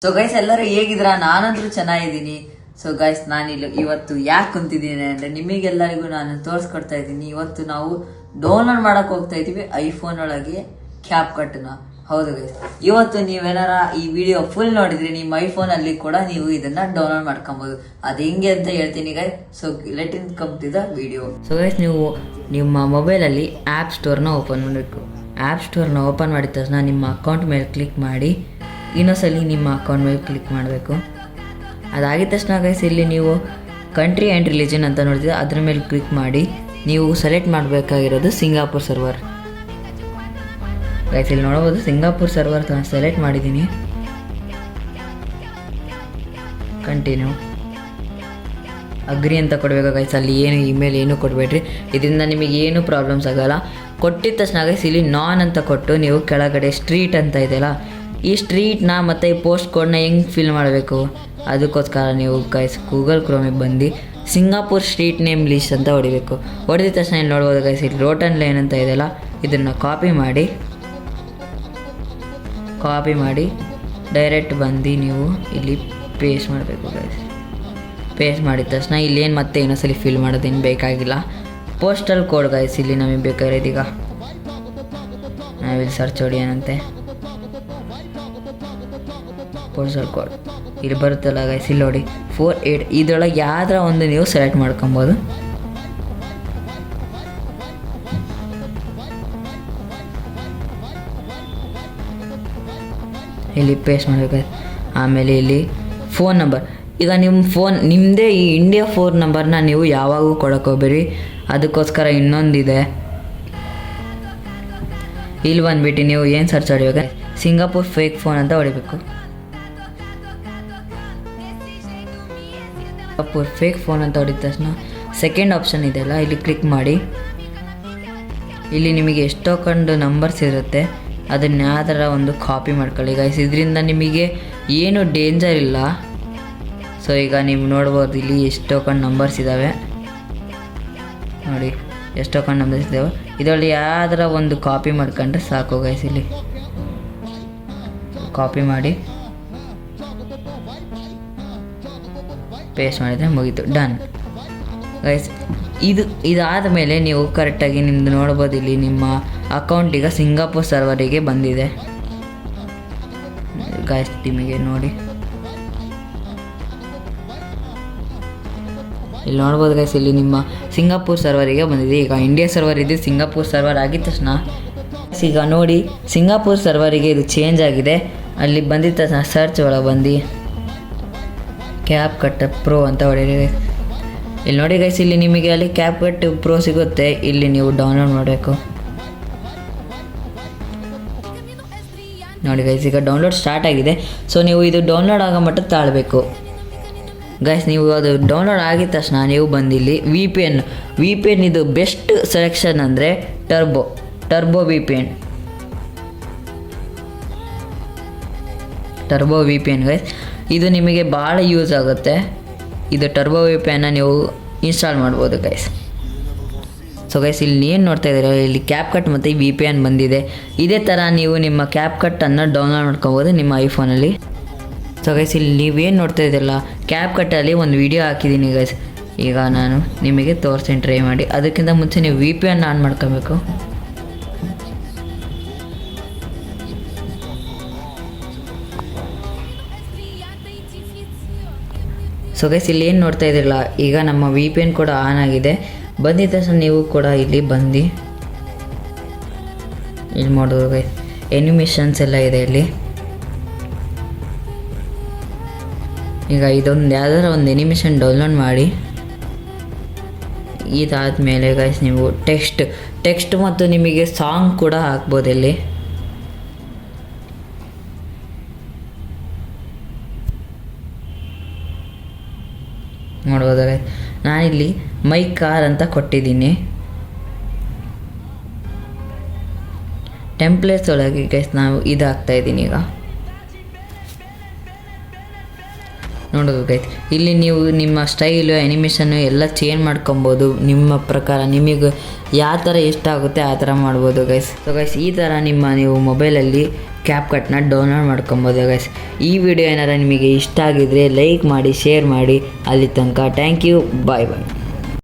So guys ಎಲ್ಲರೂ ಹೇಗಿದ್ರ? ನಾನಂದ್ರೂ ಚೆನ್ನಾಗಿದ್ದೀನಿ. So guys ನಾನಿಲ್ಲಿ ಇವತ್ತು ಯಾಕೆ ಕುಂತಿದ್ದೀನಿ ಅಂದ್ರೆ ನಿಮಗೆಲ್ಲರಿಗೂ ನಾನು ತೋರಿಸ್ಕೊಡ್ತಾ ಇದ್ದೀನಿ. ಇವತ್ತು ನಾವು ಡೌನ್ಲೋಡ್ ಮಾಡಕ್ ಹೋಗ್ತಾ ಇದೀವಿ ಐಫೋನ್ ಒಳಗೆ ಕ್ಯಾಪ್ ಕಟ್ನ. ಹೌದು ಗೈಸ್, ಇವತ್ತು ನೀವೇನಾರ ಈ ವಿಡಿಯೋ ಫುಲ್ ನೋಡಿದ್ರೆ ನಿಮ್ಮ ಐಫೋನ್ ಅಲ್ಲಿ ಕೂಡ ನೀವು ಇದನ್ನ ಡೌನ್ಲೋಡ್ ಮಾಡ್ಕೊಬಹುದು. ಅದು ಹೆಂಗೆ ಅಂತ ಹೇಳ್ತೀನಿ guys. So let in come to the video. So guys, ನೀವು ನಿಮ್ಮ ಮೊಬೈಲಲ್ಲಿ ಆ್ಯಪ್ ಸ್ಟೋರ್ನ ಓಪನ್ ಮಾಡಬೇಕು. ಆ್ಯಪ್ ಸ್ಟೋರ್ನ ಓಪನ್ ಮಾಡಿದ ತಕ್ಷಣ ನಿಮ್ಮ ಅಕೌಂಟ್ ಮೇಲೆ ಕ್ಲಿಕ್ ಮಾಡಿ ಇನ್ನೊಂದ್ಸಲಿ ನಿಮ್ಮ ಅಕೌಂಟ್ ಮೇಲೆ ಕ್ಲಿಕ್ ಮಾಡಬೇಕು. ಅದಾಗಿದ ತಕ್ಷಣ ಗೈಸ್ ಇಲ್ಲಿ ನೀವು ಕಂಟ್ರಿ ಆ್ಯಂಡ್ ರಿಲಿಜನ್ ಅಂತ ನೋಡ್ತಿದ್ದೆ, ಅದ್ರ ಮೇಲೆ ಕ್ಲಿಕ್ ಮಾಡಿ ನೀವು ಸೆಲೆಕ್ಟ್ ಮಾಡಬೇಕಾಗಿರೋದು ಸಿಂಗಾಪುರ್ ಸರ್ವರ್. ಗೈಸ್ ಇಲ್ಲಿ ನೋಡ್ಬೋದು ಸಿಂಗಾಪುರ್ ಸರ್ವರ್ ಸೆಲೆಕ್ಟ್ ಮಾಡಿದ್ದೀನಿ. ಕಂಟಿನ್ಯೂ ಅಗ್ರಿ ಅಂತ ಕೊಡಬೇಕು ಗೈಸ್. ಅಲ್ಲಿ ಏನು ಇಮೇಲ್ ಏನು ಕೊಡಬೇಡ್ರಿ, ಇದರಿಂದ ನಿಮಗೆ ಏನು ಪ್ರಾಬ್ಲಮ್ಸ್ ಆಗಲ್ಲ. ಕೊಟ್ಟಿದ ತಕ್ಷಣ ಗೈಸ್ ಇಲ್ಲಿ ನಾನ್ ಅಂತ ಕೊಟ್ಟು ನೀವು ಕೆಳಗಡೆ ಸ್ಟ್ರೀಟ್ ಅಂತ ಇದೆಯಲ್ಲ, ಈ ಸ್ಟ್ರೀಟ್ನ ಮತ್ತು ಈ ಪೋಸ್ಟ್ ಕೋಡ್ನ ಹೆಂಗೆ ಫಿಲ್ ಮಾಡಬೇಕು ಅದಕ್ಕೋಸ್ಕರ ನೀವು ಗೈಸ್ ಗೂಗಲ್ ಕ್ರೋಮಿಗೆ ಬಂದು ಸಿಂಗಾಪುರ್ ಸ್ಟ್ರೀಟ್ ನೇಮ್ ಲಿಸ್ಟ್ ಅಂತ ಹೊಡಿಬೇಕು. ಹೊಡೆದ ತಕ್ಷಣ ಇಲ್ಲಿ ನೋಡ್ಬೋದು ಗೈಸ್ ಇಲ್ಲಿ ರೋಟನ್ ಲೈನ್ ಅಂತ ಇದೆಯಲ್ಲ, ಇದನ್ನು ಕಾಪಿ ಮಾಡಿ ಡೈರೆಕ್ಟ್ ಬಂದು ನೀವು ಇಲ್ಲಿ ಪೇಸ್ಟ್ ಮಾಡಬೇಕು ಗೈಸ್. ಪೇಸ್ಟ್ ಮಾಡಿದ ತಕ್ಷಣ ಇಲ್ಲೇನು ಮತ್ತೆ ಇನ್ನೊಂದ್ಸಲಿ ಫಿಲ್ ಮಾಡೋದೇನು ಬೇಕಾಗಿಲ್ಲ. ಪೋಸ್ಟಲ್ ಕೋಡ್ ಗೈಸ್ ಇಲ್ಲಿ ನಮಗೆ ಬೇಕಾಗಿರೋದು. ಈಗ ನಾವಿಲ್ಲಿ ಸರ್ಚ್ ಹೊಡಿ ಏನಂತೆ ಪೋಸ್ಟಲ್ ಕೋಡ್ ಇಲ್ಲಿ ಬರುತ್ತಲ್ಲ ಗೈಸ್, ಇಲ್ಲಿ ನೋಡಿ 48. ಇದರೊಳಗೆ ಯಾವ್ದಾರ ಒಂದು ನೀವು ಸೆಲೆಕ್ಟ್ ಮಾಡ್ಕೊಬೋದು. ಇಲ್ಲಿ ಪೇಸ್ಟ್ ಮಾಡಬೇಕು. ಆಮೇಲೆ ಇಲ್ಲಿ ಫೋನ್ ನಂಬರ್, ಈಗ ನಿಮ್ಮ ನಿಮ್ಮದೇ ಈ ಇಂಡಿಯಾ ಫೋನ್ ನಂಬರ್ನ ನೀವು ಯಾವಾಗೂ ಕೊಡೋಕ್ಕೋಗ್ಬೇಡಿ, ಅದಕ್ಕೋಸ್ಕರ ಇನ್ನೊಂದಿದೆ. ಇಲ್ಲಿ ಬಂದುಬಿಟ್ಟು ನೀವು ಏನು ಸರ್ಚ್ ಹೊಡಿಬೇಕು, ಸಿಂಗಾಪುರ್ ಫೇಕ್ ಫೋನ್ ಅಂತ ಹೊಡಿಬೇಕು. ಸಿಂಗಾಪುರ್ ಫೇಕ್ ಫೋನ್ ಅಂತ ಹೊಡಿದ ತಕ್ಷಣ ಸೆಕೆಂಡ್ ಆಪ್ಷನ್ ಇದೆಯಲ್ಲ, ಇಲ್ಲಿ ಕ್ಲಿಕ್ ಮಾಡಿ. ಇಲ್ಲಿ ನಿಮಗೆ ಎಷ್ಟೊಂದು ನಂಬರ್ಸ್ ಇರುತ್ತೆ, ಅದನ್ನ ಯಾವ್ದಾರ ಒಂದು ಕಾಪಿ ಮಾಡ್ಕೊಳ್ಳಿ ಗೈಸ್. ಇದರಿಂದ ನಿಮಗೆ ಏನು ಡೇಂಜರ್ ಇಲ್ಲ. ಸೊ ಈಗ ನೀವು ನೋಡ್ಬೋದು ಇಲ್ಲಿ ಎಷ್ಟೊಂದು ನಂಬರ್ಸ್ ಇದ್ದಾವೆ ನೋಡಿ, ಎಷ್ಟೊಂದು ನಂಬರ್ಸ್ ಇದ್ದಾವೆ. ಇದರಲ್ಲಿ ಯಾವ್ದಾರ ಒಂದು ಕಾಪಿ ಮಾಡ್ಕೊಂಡ್ರೆ ಸಾಕು ಗೈಸ್. ಇಲ್ಲಿ ಕಾಪಿ ಮಾಡಿ ಪೇಸ್ಟ್ ಮಾಡಿದರೆ ಮುಗೀತು, ಡನ್ ಗೈಸ್. ಇದಾದ ಮೇಲೆ ನೀವು ಕರೆಕ್ಟಾಗಿ ನಿಮ್ಮದು ನೋಡ್ಬೋದು ಇಲ್ಲಿ ನಿಮ್ಮ ಅಕೌಂಟ್ ಈಗ ಸಿಂಗಾಪುರ್ ಸರ್ವರಿಗೆ ಬಂದಿದೆ ಗೈಸ್. ನಿಮಗೆ ನೋಡಿ ಇಲ್ಲಿ ನೋಡ್ಬೋದು ಗೈಸ್, ಇಲ್ಲಿ ನಿಮ್ಮ ಸಿಂಗಾಪುರ್ ಸರ್ವರಿಗೆ ಬಂದಿದೆ. ಈಗ ಇಂಡಿಯಾ ಸರ್ವರ್ ಇದೆ, ಸಿಂಗಾಪುರ್ ಸರ್ವರ್ ಆಗಿದ ತಕ್ಷಣ ಈಗ ನೋಡಿ ಸಿಂಗಾಪುರ್ ಸರ್ವರಿಗೆ ಇದು ಚೇಂಜ್ ಆಗಿದೆ. ಅಲ್ಲಿ ಬಂದಿದ್ದ ತಕ್ಷಣ ಸರ್ಚ್ ಒಳಗೆ ಬಂದು ಕ್ಯಾಪ್ ಕಟ್ ಪ್ರೋ ಅಂತ ಹೊಡೀರಿ. ಇಲ್ಲಿ ನೋಡಿ ಗೈಸ್, ಇಲ್ಲಿ ನಿಮಗೆ ಅಲ್ಲಿ ಕ್ಯಾಪ್ ಕಟ್ ಪ್ರೋ ಸಿಗುತ್ತೆ, ಇಲ್ಲಿ ನೀವು ಡೌನ್ಲೋಡ್ ಮಾಡಬೇಕು. ನೋಡಿ ಗೈಸ್, ಈಗ ಡೌನ್ಲೋಡ್ ಸ್ಟಾರ್ಟ್ ಆಗಿದೆ. ಸೊ ನೀವು ಇದು ಡೌನ್ಲೋಡ್ ಆಗೋ ಮಟ್ಟ ತಾಳಬೇಕು ಗೈಸ್. ನೀವು ಅದು ಡೌನ್ಲೋಡ್ ಆಗಿದ ತಕ್ಷಣ ನೀವು ಬಂದಿಲ್ಲಿ ವಿ ಪಿ ಎನ್ ಇದು ಬೆಸ್ಟ್ ಸೆಲೆಕ್ಷನ್ ಅಂದರೆ turbo V P N guys. ಇದು ನಿಮಗೆ ಭಾಳ ಯೂಸ್ ಆಗುತ್ತೆ. ಇದು ಟರ್ಬೋ ವಿ ಪಿ ಎನ್ನ ನೀವು ಇನ್ಸ್ಟಾಲ್ ಮಾಡ್ಬೋದು ಗೈಸ್. ಸೊ ಗೈಸ್ ಇಲ್ಲಿ ಏನು ನೋಡ್ತಾ ಇದ್ದೀರಾ, ಇಲ್ಲಿ ಕ್ಯಾಪ್ ಕಟ್ ಮತ್ತು ವಿ ಪಿ ಎನ್ ಬಂದಿದೆ. ಇದೇ ಥರ ನೀವು ನಿಮ್ಮ ಕ್ಯಾಪ್ ಕಟ್ಟನ್ನು ಡೌನ್ಲೋಡ್ ಮಾಡ್ಕೊಬೋದು ನಿಮ್ಮ ಐಫೋನಲ್ಲಿ. ಸೊ ಗೈಸ್ ಇಲ್ಲಿ ನೀವೇನು ನೋಡ್ತಾ ಇದ್ದೀರಲ್ಲ, ಕ್ಯಾಪ್ ಕಟ್ಟಲ್ಲಿ ಒಂದು ವಿಡಿಯೋ ಹಾಕಿದ್ದೀನಿ ಗೈಸ್. ಈಗ ನಾನು ನಿಮಗೆ ತೋರಿಸ್ತೀನಿ, ಟ್ರೈ ಮಾಡಿ. ಅದಕ್ಕಿಂತ ಮುಂಚೆ ನೀವು ವಿ ಪಿ ಎನ್ ಆನ್ ಮಾಡ್ಕೊಬೇಕು. ಸೊ ಗೈಸ್ ಇಲ್ಲಿ ಏನು ನೋಡ್ತಾ ಇದ್ದೀರಲ್ಲ, ಈಗ ನಮ್ಮ ವಿ ಪಿ ಎನ್ ಕೂಡ ಆನ್ ಆಗಿದೆ. ಬಂದಿದ್ದ ತಕ್ಷಣ ನೀವು ಕೂಡ ಇಲ್ಲಿ ಬಂದು ಇಲ್ಲಿ ಮಾಡೋದು ಗೈಸ್, ಎನಿಮೇಷನ್ಸ್ ಎಲ್ಲ ಇದೆ ಇಲ್ಲಿ. ಈಗ ಇದೊಂದು ಯಾವ್ದಾರ ಒಂದು ಎನಿಮೇಷನ್ ಡೌನ್ಲೋಡ್ ಮಾಡಿ. ಇದಾದಮೇಲೆ ಗೈಸ್ ನೀವು ಟೆಕ್ಸ್ಟ್ ಮತ್ತು ನಿಮಗೆ ಸಾಂಗ್ ಕೂಡ ಹಾಕ್ಬೋದು ಇಲ್ಲಿ. ನೋಡ್ಬೋದಾಗ ನಾನಿಲ್ಲಿ ಮೈ ಕಾರ್ ಅಂತ ಕೊಟ್ಟಿದ್ದೀನಿ. ಟೆಂಪ್ಲೇಟ್ಸ್ ಒಳಗೆ ಗೈಸ್ ನಾವು ಇದು ಹಾಕ್ತಾಯಿದ್ದೀನಿ. ಈಗ ನೋಡೋದು ಗೈಸ್, ಇಲ್ಲಿ ನೀವು ನಿಮ್ಮ ಸ್ಟೈಲು ಆ್ಯನಿಮೇಷನ್ನು ಎಲ್ಲ ಚೇಂಜ್ ಮಾಡ್ಕೊಬೋದು ನಿಮ್ಮ ಪ್ರಕಾರ. ನಿಮಗೆ ಯಾವ ಥರ ಇಷ್ಟ ಆಗುತ್ತೆ ಆ ಥರ ಮಾಡ್ಬೋದು ಗೈಸ್. ಸೊ ಗೈಸ್ ಈ ಥರ ನೀವು ಮೊಬೈಲಲ್ಲಿ ಕ್ಯಾಪ್ ಕಟ್ನ ಡೌನ್ಲೋಡ್ ಮಾಡ್ಕೊಬೋದು ಗೈಸ್. ಈ ವಿಡಿಯೋ ಏನಾರ ನಿಮಗೆ ಇಷ್ಟ ಆಗಿದ್ರೆ ಲೈಕ್ ಮಾಡಿ, ಶೇರ್ ಮಾಡಿ. ಅಲ್ಲಿ ತನಕ ಥ್ಯಾಂಕ್ ಯು, ಬಾಯ್ ಬಾಯ್.